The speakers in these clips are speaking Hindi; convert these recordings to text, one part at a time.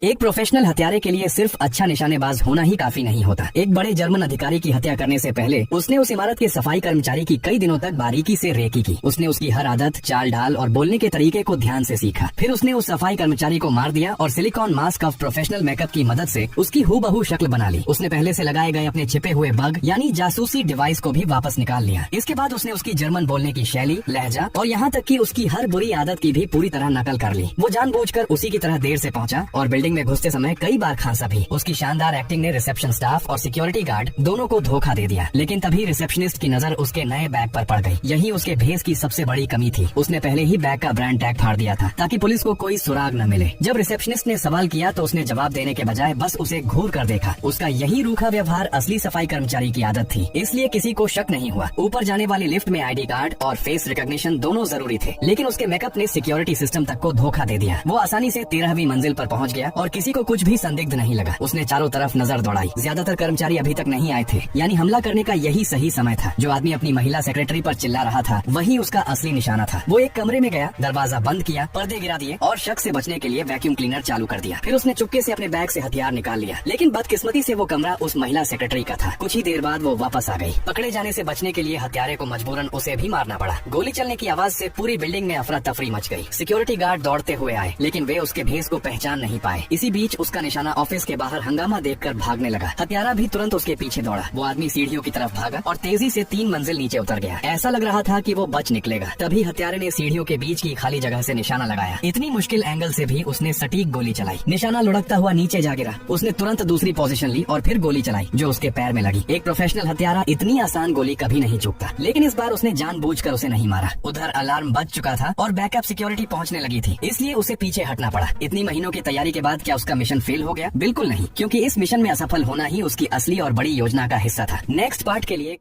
एक प्रोफेशनल हत्यारे के लिए सिर्फ अच्छा निशानेबाज होना ही काफी नहीं होता। एक बड़े जर्मन अधिकारी की हत्या करने से पहले उसने उस इमारत के सफाई कर्मचारी की कई दिनों तक बारीकी से रेकी की। उसने उसकी हर आदत, चाल ढाल और बोलने के तरीके को ध्यान से सीखा। फिर उसने उस सफाई कर्मचारी को मार दिया और silicon mask of professional makeup की मदद से उसकी हूबहू शक्ल बना ली। उसने पहले से लगाए गए अपने छिपे हुए बग यानी जासूसी डिवाइस को भी वापस निकाल लिया। इसके बाद उसने उसकी जर्मन बोलने की शैली, लहजा और यहाँ तक कि उसकी हर बुरी आदत की भी पूरी तरह नकल कर ली। वो जानबूझकर उसी की तरह देर से पहुंचा और बिल्डिंग में घुसते समय कई बार खांसा भी। उसकी शानदार एक्टिंग ने रिसेप्शन स्टाफ और सिक्योरिटी गार्ड दोनों को धोखा दे दिया। लेकिन तभी रिसेप्शनिस्ट की नजर उसके नए बैग पर पड़ गई। यही उसके भेस की सबसे बड़ी कमी थी। उसने पहले ही बैग का ब्रांड टैग फाड़ दिया था ताकि पुलिस को कोई सुराग न मिले। जब रिसेप्शनिस्ट ने सवाल किया तो उसने जवाब देने के बजाय बस उसे घूर कर देखा। उसका यही रूखा व्यवहार असली सफाई कर्मचारी की आदत थी, इसलिए किसी को शक नहीं हुआ। ऊपर जाने वाली लिफ्ट में आईडी कार्ड और फेस रिकॉग्निशन दोनों जरूरी थे, लेकिन उसके मेकअप ने सिक्योरिटी सिस्टम तक को धोखा दे दिया। वो आसानी से 13वीं मंजिल पर पहुंच गया और किसी को कुछ भी संदिग्ध नहीं लगा। उसने चारों तरफ नजर दौड़ाई। ज्यादातर कर्मचारी अभी तक नहीं आए थे, यानी हमला करने का यही सही समय था। जो आदमी अपनी महिला सेक्रेटरी पर चिल्ला रहा था वही उसका असली निशाना था। वो एक कमरे में गया, दरवाजा बंद किया, पर्दे गिरा दिए और शक से बचने के लिए वैक्यूम क्लीनर चालू कर दिया। फिर उसने चुपके से अपने बैग से हथियार निकाल लिया। लेकिन बदकिस्मती से वो कमरा उस महिला सेक्रेटरी का था। कुछ ही देर बाद वो वापस आ गई। पकड़े जाने से बचने के लिए हत्यारे को मजबूरन उसे भी मारना पड़ा। गोली चलने की आवाज से पूरी बिल्डिंग में अफरा तफरी मच गई। सिक्योरिटी गार्ड दौड़ते हुए आए, लेकिन वे उसके भेस को पहचान नहीं पाए। इसी बीच उसका निशाना ऑफिस के बाहर हंगामा देखकर भागने लगा। हत्यारा भी तुरंत उसके पीछे दौड़ा। वो आदमी सीढ़ियों की तरफ भागा और तेजी से 3 मंजिल नीचे उतर गया। ऐसा लग रहा था कि वो बच निकलेगा। तभी हत्यारे ने सीढ़ियों के बीच की खाली जगह से निशाना लगाया। इतनी मुश्किल एंगल से भी उसने सटीक गोली चलाई। निशाना लुढ़कता हुआ नीचे जा गिरा। उसने तुरंत दूसरी पोजीशन ली और फिर गोली चलाई जो उसके पैर में लगी। एक प्रोफेशनल हत्यारा इतनी आसान गोली कभी नहीं चूकता, लेकिन इस बार उसने जानबूझकर उसे नहीं मारा। उधर अलार्म बज चुका था और बैकअप सिक्योरिटी पहुंचने लगी थी, इसलिए उसे पीछे हटना पड़ा। इतनी महीनों की तैयारी के बाद क्या उसका मिशन फेल हो गया? बिल्कुल नहीं, क्योंकि इस मिशन में असफल होना ही उसकी असली और बड़ी योजना का हिस्सा था। नेक्स्ट पार्ट के लिए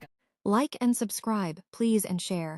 Like and subscribe, please, and share.